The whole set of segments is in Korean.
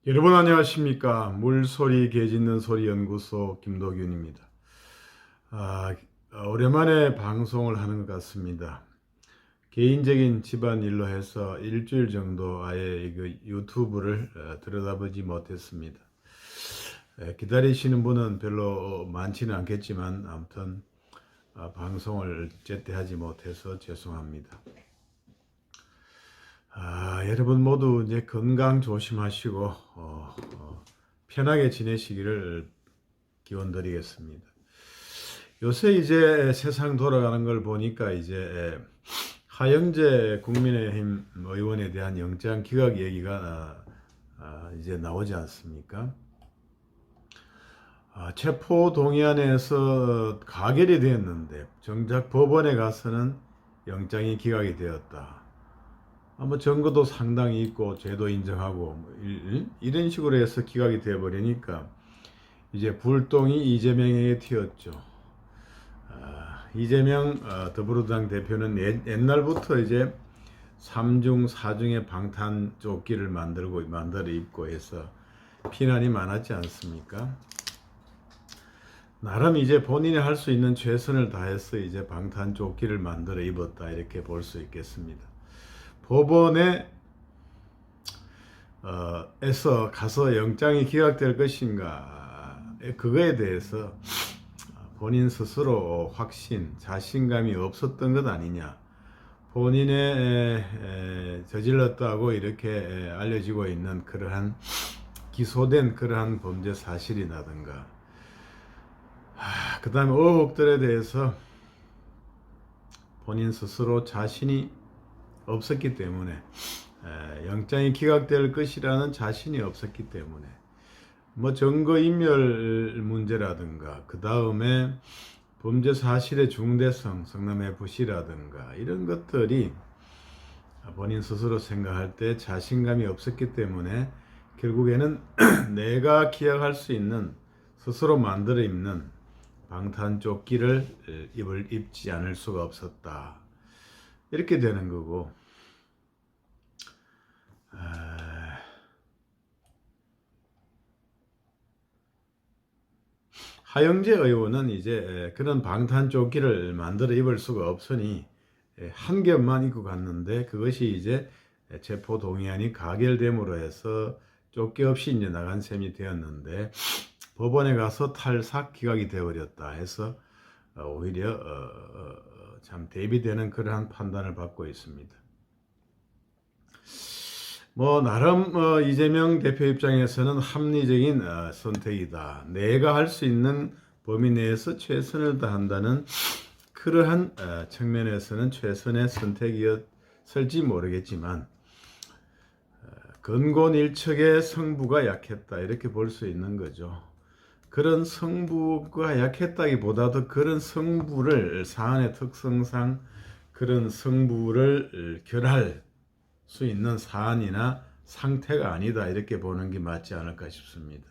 여러분 안녕하십니까? 물소리 개짖는 소리 연구소 김도균입니다. 아, 오랜만에 방송을 하는 것 같습니다. 개인적인 집안일로 해서 일주일 정도 아예 이거 유튜브를 들여다보지 못했습니다. 기다리시는 분은 별로 많지는 않겠지만 아무튼 방송을 제때 하지 못해서 죄송합니다. 여러분 모두 이제 건강 조심하시고 편하게 지내시기를 기원드리겠습니다. 요새 이제 세상 돌아가는 걸 보니까 이제 하영재 국민의힘 의원에 대한 영장 기각 얘기가 이제 나오지 않습니까? 체포 동의안에서 가결이 되었는데 정작 법원에 가서는 영장이 기각이 되었다. 뭐 증거도 상당히 있고 죄도 인정하고 이런 식으로 해서 기각이 되어 버리니까 이제 불똥이 이재명에게 튀었죠. 이재명 더불어당 대표는 옛날부터 이제 3중 4중의 방탄 조끼를 만들어 입고 해서 비난이 많았지 않습니까? 나름 이제 본인이 할 수 있는 최선을 다해서 이제 방탄 조끼를 만들어 입었다 이렇게 볼 수 있겠습니다. 법원에 에서 가서 영장이 기각될 것인가 그거에 대해서 본인 스스로 확신, 자신감이 없었던 것 아니냐, 본인의 저질렀다고 이렇게 알려지고 있는 그러한 기소된 그러한 범죄 사실이라든가 그 다음에 의혹들에 대해서 본인 스스로 자신이 없었기 때문에 영장이 기각될 것이라는 자신이 없었기 때문에 뭐 증거인멸 문제라든가 그 다음에 범죄 사실의 중대성, 성남의 부시라든가 이런 것들이 본인 스스로 생각할 때 자신감이 없었기 때문에 결국에는 내가 기억할 수 있는 스스로 만들어 입는 방탄조끼를 입지 않을 수가 없었다. 이렇게 되는 거고, 하영재 의원은 이제 그런 방탄조끼를 만들어 입을 수가 없으니 한 겹만 입고 갔는데 그것이 이제 체포 동의안이 가결됨으로 해서 조끼 없이 이제 나간 셈이 되었는데 법원에 가서 탈삭 기각이 되어버렸다 해서 오히려 참 대비되는 그러한 판단을 받고 있습니다. 뭐 나름 이재명 대표 입장에서는 합리적인 선택이다. 내가 할 수 있는 범위 내에서 최선을 다한다는 그러한 측면에서는 최선의 선택이었을지 모르겠지만 근곤일척의 성부가 약했다 이렇게 볼 수 있는 거죠. 그런 성부가 약했다기보다도 그런 성부를 사안의 특성상 그런 성부를 결할 수 있는 사안이나 상태가 아니다 이렇게 보는 게 맞지 않을까 싶습니다.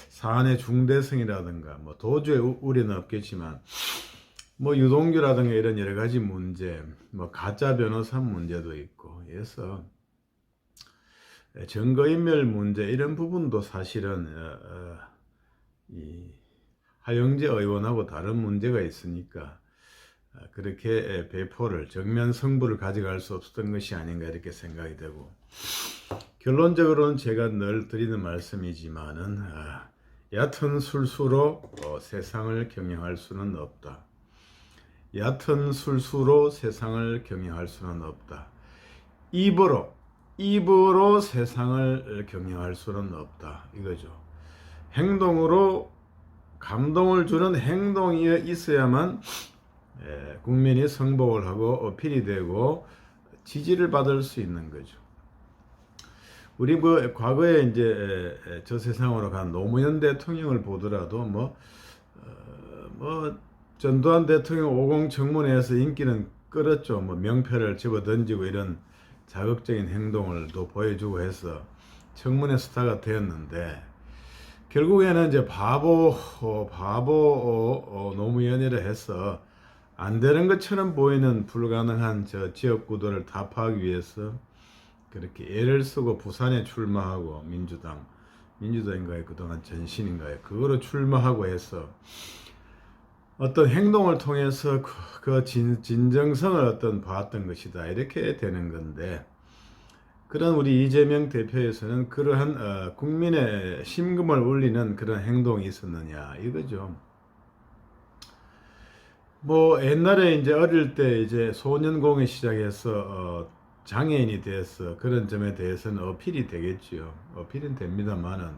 사안의 중대성이라든가 뭐 도주의 우려는 없겠지만 뭐 유동규라든가 이런 여러 가지 문제, 뭐 가짜 변호사 문제도 있고 해서 증거인멸 문제 이런 부분도 사실은 이 하영재 의원하고 다른 문제가 있으니까 그렇게 배포를 정면 승부를 가져갈 수 없었던 것이 아닌가 이렇게 생각이 되고, 결론적으로는 제가 늘 드리는 말씀이지만은 얕은 술수로 세상을 경영할 수는 없다. 얕은 술수로 세상을 경영할 수는 없다. 입으로 세상을 경영할 수는 없다 이거죠. 행동으로 감동을 주는 행동이 있어야만 국민이 성복을 하고 어필이 되고 지지를 받을 수 있는 거죠. 우리 뭐 과거에 이제 저 세상으로 간 노무현 대통령을 보더라도 뭐 전두환 대통령 50 청문회에서 인기는 끌었죠. 뭐 명패를 집어 던지고 이런 자극적인 행동을 또 보여주고 해서 청문회 스타가 되었는데 결국에는 이제 바보 노무현이라 해서 안 되는 것처럼 보이는 불가능한 저 지역 구도를 타파하기 위해서 그렇게 애를 쓰고 부산에 출마하고 민주당 민주당인가요? 그동안 전신인가요? 그거로 출마하고 해서 어떤 행동을 통해서 그 진정성을 어떤 봤던 것이다. 이렇게 되는 건데, 그런 우리 이재명 대표에서는 그러한 국민의 심금을 울리는 그런 행동이 있었느냐 이거죠. 뭐 옛날에 이제 어릴 때 이제 소년공에 시작해서 장애인이 돼서 그런 점에 대해서는 어필이 되겠지요. 어필은 됩니다만은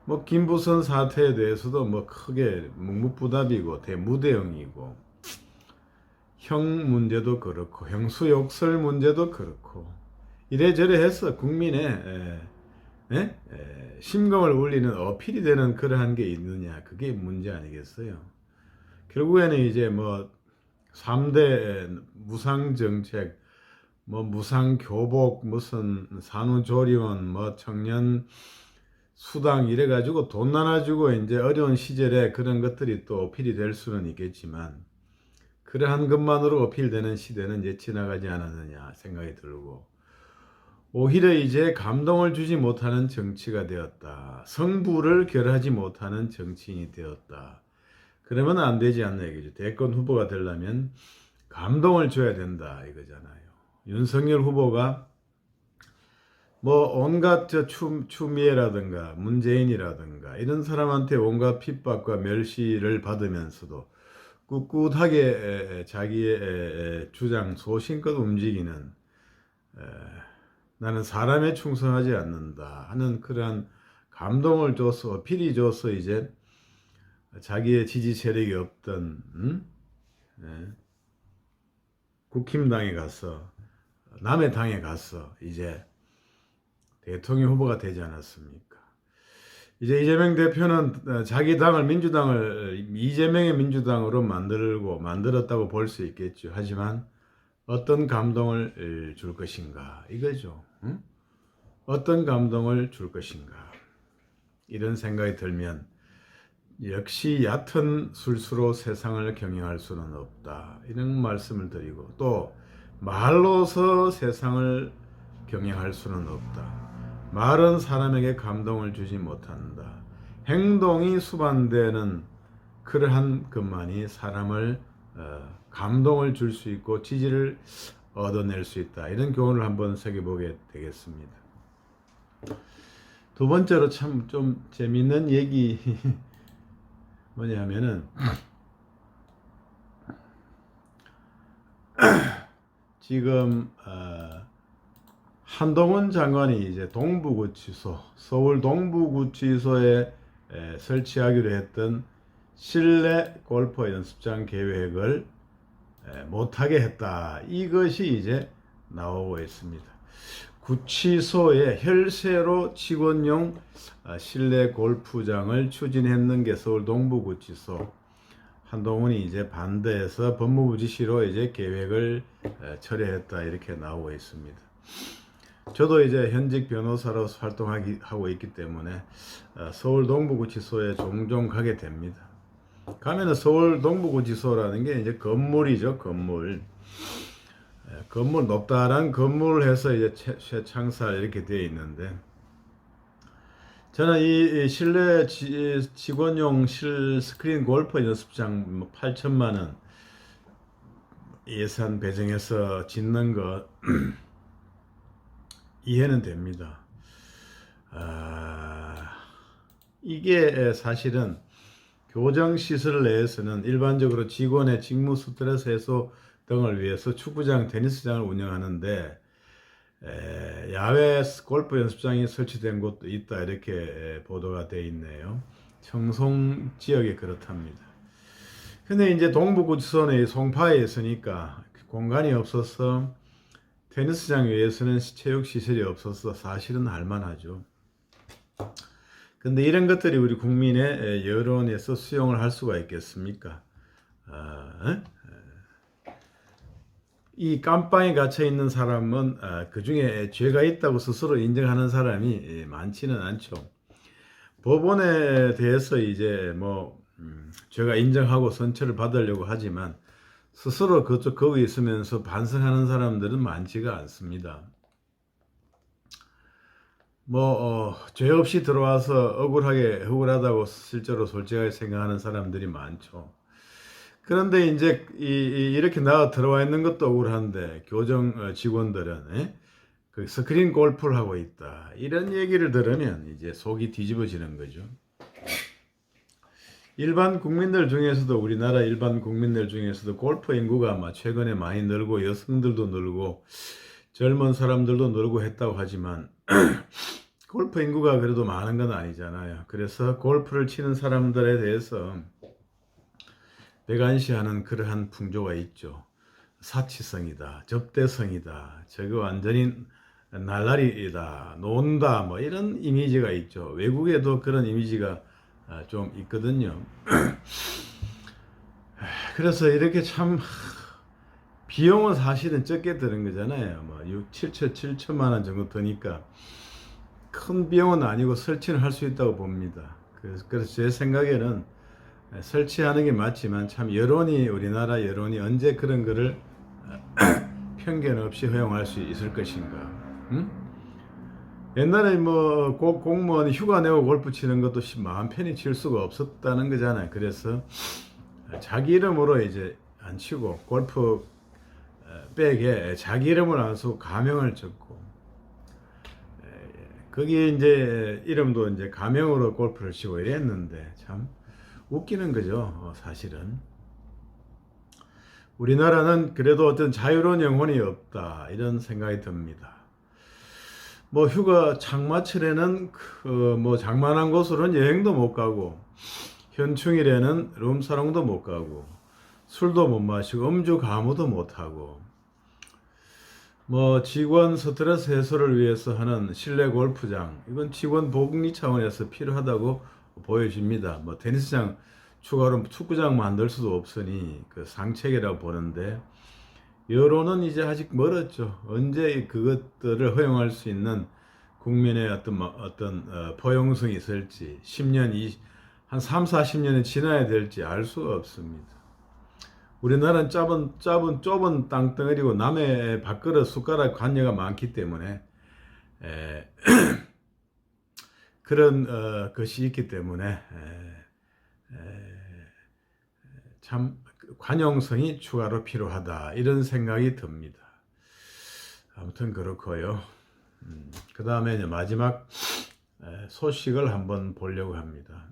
뭐 김부선 사태에 대해서도 뭐 크게 묵묵부답이고 대무대응이고, 형 문제도 그렇고 형수 욕설 문제도 그렇고 이래저래 해서 국민의 심금을 울리는 어필이 되는 그러한 게 있느냐, 그게 문제 아니겠어요. 결국에는 이제 뭐 3대 무상정책, 뭐 무상교복, 무슨 산후조리원, 뭐 청년 수당 이래가지고 돈 나눠주고 이제 어려운 시절에 그런 것들이 또 어필이 될 수는 있겠지만, 그러한 것만으로 어필되는 시대는 이제 지나가지 않았느냐 생각이 들고, 오히려 이제 감동을 주지 못하는 정치가 되었다. 성부를 결하지 못하는 정치인이 되었다. 그러면 안 되지 않나 이거죠. 대권 후보가 되려면 감동을 줘야 된다 이거잖아요. 윤석열 후보가 뭐 온갖 추미애라든가 문재인이라든가 이런 사람한테 온갖 핍박과 멸시를 받으면서도 꿋꿋하게 자기의 주장 소신껏 움직이는, 나는 사람에 충성하지 않는다 하는 그러한 감동을 줘서, 어필이 줘서 이제 자기의 지지 세력이 없던 국힘당에 가서, 남의 당에 가서 이제 대통령 후보가 되지 않았습니까? 이제 이재명 대표는 자기 당을, 민주당을 이재명의 민주당으로 만들었다고 볼 수 있겠죠. 하지만 어떤 감동을 줄 것인가 이거죠. 응? 어떤 감동을 줄 것인가, 이런 생각이 들면 역시 얕은 술수로 세상을 경영할 수는 없다, 이런 말씀을 드리고, 또 말로서 세상을 경영할 수는 없다. 말은 사람에게 감동을 주지 못한다. 행동이 수반되는 그러한 것만이 사람을 감동을 줄 수 있고 지지를 얻어낼 수 있다. 이런 교훈을 한번 새겨보게 되겠습니다. 두 번째로 참 좀 재밌는 얘기 뭐냐면은 지금 한동훈 장관이 이제 동부구치소, 서울 동부구치소에 설치하기로 했던 실내 골프 연습장 계획을 못하게 했다. 이것이 이제 나오고 있습니다. 구치소에 혈세로 직원용 실내 골프장을 추진했는 게 서울 동부구치소. 한동훈이 이제 반대해서 법무부 지시로 이제 계획을 철회했다, 이렇게 나오고 있습니다. 저도 이제 현직 변호사로서 활동하고 있기 때문에 서울 동부구치소에 종종 가게 됩니다. 가면은 서울 동부구치소라는 게 이제 건물이죠, 건물. 건물, 높다란 건물을 해서 이제 최창살 이렇게 되어 있는데, 저는 이 실내 직원용 스크린 골프 연습장 8천만 원 예산 배정해서 짓는 거 이해는 됩니다. 이게 사실은 교정시설 내에서는 일반적으로 직원의 직무 스트레스 해소 등을 위해서 축구장, 테니스장을 운영하는데, 야외 골프 연습장이 설치된 곳도 있다, 이렇게 보도가 되어 있네요. 청송 지역에 그렇답니다. 근데 이제 동부구치소는 송파에 있으니까 공간이 없어서 테니스장 외에서는 체육시설이 없어서 사실은 할만하죠. 근데 이런 것들이 우리 국민의 여론에서 수용을 할 수가 있겠습니까? 이 깜빵에 갇혀 있는 사람은 그 중에 죄가 있다고 스스로 인정하는 사람이 많지는 않죠. 법원에 대해서 이제 뭐 죄가 인정하고 선처를 받으려고 하지만 스스로 거기 있으면서 반성하는 사람들은 많지가 않습니다. 죄 없이 들어와서 억울하다고 실제로 솔직하게 생각하는 사람들이 많죠. 그런데 이제 이렇게 나와 들어와 있는 것도 억울한데 교정 직원들은 그 스크린 골프를 하고 있다. 이런 얘기를 들으면 이제 속이 뒤집어지는 거죠. 일반 국민들 중에서도 우리나라 일반 국민들 중에서도 골프 인구가 아마 최근에 많이 늘고 여성들도 늘고 젊은 사람들도 늘고 했다고 하지만 골프 인구가 그래도 많은 건 아니잖아요. 그래서 골프를 치는 사람들에 대해서 배관시하는 그러한 풍조가 있죠. 사치성이다, 접대성이다, 저거 완전히 날라리다, 논다, 뭐 이런 이미지가 있죠. 외국에도 그런 이미지가 좀 있거든요. 그래서 이렇게 참 비용은 사실은 적게 드는 거잖아요. 뭐 7천만 원 정도 드니까 큰 비용은 아니고 설치는 할 수 있다고 봅니다. 그래서 제 생각에는 설치하는 게 맞지만 참 우리나라 여론이 언제 그런 거를 편견 없이 허용할 수 있을 것인가. 응? 옛날에 뭐 공무원 휴가 내고 골프 치는 것도 마음 편히 칠 수가 없었다는 거잖아요. 그래서 자기 이름으로 이제 안 치고 골프 백에 자기 이름을 안 쓰고 가명을 적고 거기에 이제 이름도 이제 가명으로 골프를 치고 이랬는데 참 웃기는 거죠. 사실은 우리나라는 그래도 어떤 자유로운 영혼이 없다 이런 생각이 듭니다. 뭐 휴가 장마철에는 뭐 장만한 곳으로는 여행도 못 가고 현충일에는 룸사롱도 못 가고 술도 못 마시고 음주 가무도 못 하고 뭐 직원 스트레스 해소를 위해서 하는 실내 골프장 이건 직원 복리 차원에서 필요하다고 보여집니다. 뭐 테니스장 추가로 축구장 만들 수도 없으니 그 상책이라고 보는데 여론은 이제 아직 멀었죠. 언제 그것들을 허용할 수 있는 국민의 어떤 포용성이 있을지 10년 한 3, 40년이 지나야 될지 알 수가 없습니다. 우리나라는 좁은 땅덩어리고 남의 밥그릇 숟가락 관여가 많기 때문에 그런 것이 있기 때문에 참 관용성이 추가로 필요하다 이런 생각이 듭니다. 아무튼 그렇고요. 그 다음에 이제 마지막 소식을 한번 보려고 합니다.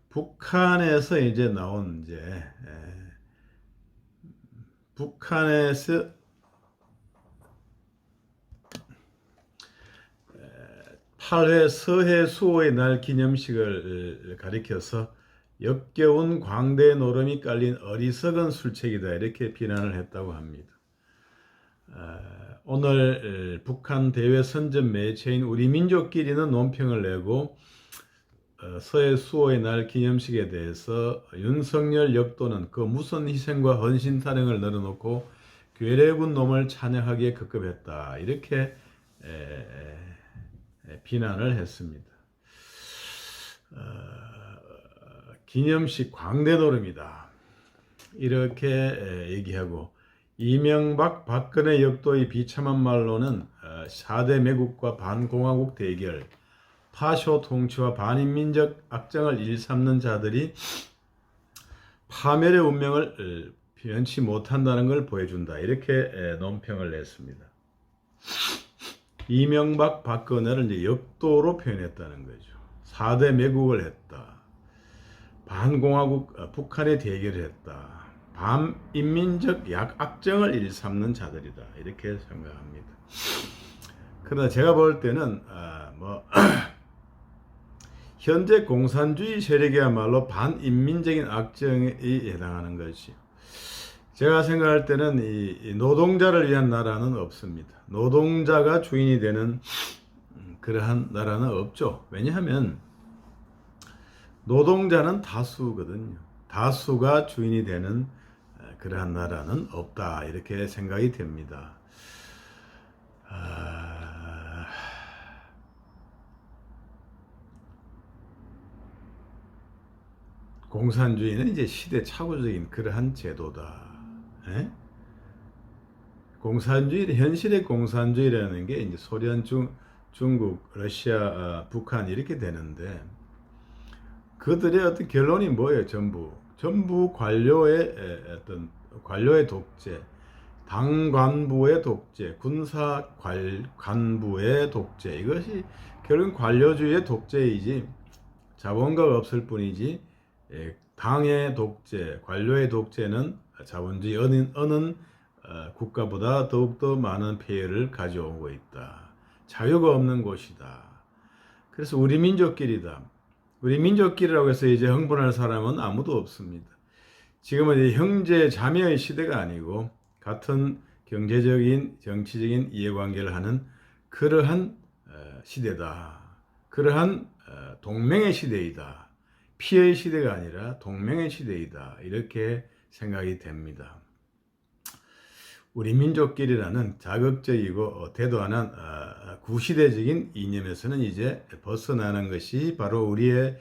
북한에서 이제 나온 북한에서 8회 서해 수호의 날 기념식을 가리켜서 역겨운 광대 노름이 깔린 어리석은 술책이다 이렇게 비난을 했다고 합니다. 오늘 북한 대외 선전 매체인 우리 민족끼리는 논평을 내고 서해 수호의 날 기념식에 대해서 윤석열 역도는 그 무슨 희생과 헌신 타령을 늘어놓고 괴뢰군 놈을 찬양하기에 급급했다 이렇게 비난을 했습니다. 기념식 광대 노름이다 이렇게 얘기하고 이명박 박근혜 역도의 비참한 말로는 4대 매국과 반공화국 대결 파쇼 통치와 반인민적 악정을 일삼는 자들이 파멸의 운명을 변치 못한다는 걸 보여준다 이렇게 논평을 냈습니다. 이명박 박근혜를 이제 역도로 표현했다는 거죠. 4대 매국을 했다. 반공화국 북한의 대결을 했다. 반인민적 악정을 일삼는 자들이다. 이렇게 생각합니다. 그러나 제가 볼 때는 현재 공산주의 세력이야말로 반인민적인 악정에 해당하는 것이요. 제가 생각할 때는 이 노동자를 위한 나라는 없습니다. 노동자가 주인이 되는 그러한 나라는 없죠. 왜냐하면 노동자는 다수거든요. 다수가 주인이 되는 그러한 나라는 없다. 이렇게 생각이 됩니다. 공산주의는 이제 시대착오적인 그러한 제도다. 공산주의, 현실의 공산주의라는 게 이제 소련, 중국, 러시아, 북한 이렇게 되는데 그들의 어떤 결론이 뭐예요? 전부 어떤 관료의 독재, 당 관부의 독재, 군사 관부의 독재, 이것이 결국 관료주의의 독재이지 자본가가 없을 뿐이지 당의 독재, 관료의 독재는 자본주의 어느 국가보다 더욱더 많은 폐해를 가져오고 있다. 자유가 없는 곳이다. 그래서 우리 민족끼리다. 우리 민족끼리라고 해서 이제 흥분할 사람은 아무도 없습니다. 지금은 이제 형제 자매의 시대가 아니고 같은 경제적인 정치적인 이해관계를 하는 그러한 시대다. 그러한 동맹의 시대이다. 피해의 시대가 아니라 동맹의 시대이다. 이렇게 생각이 됩니다. 우리 민족끼리라는 자극적이고 대도안한 구시대적인 이념에서는 이제 벗어나는 것이 바로 우리의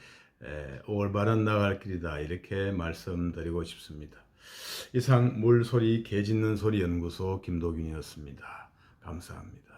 올바른 나갈 길이다. 이렇게 말씀드리고 싶습니다. 이상 물소리 개 짖는 소리 연구소 김도균이었습니다. 감사합니다.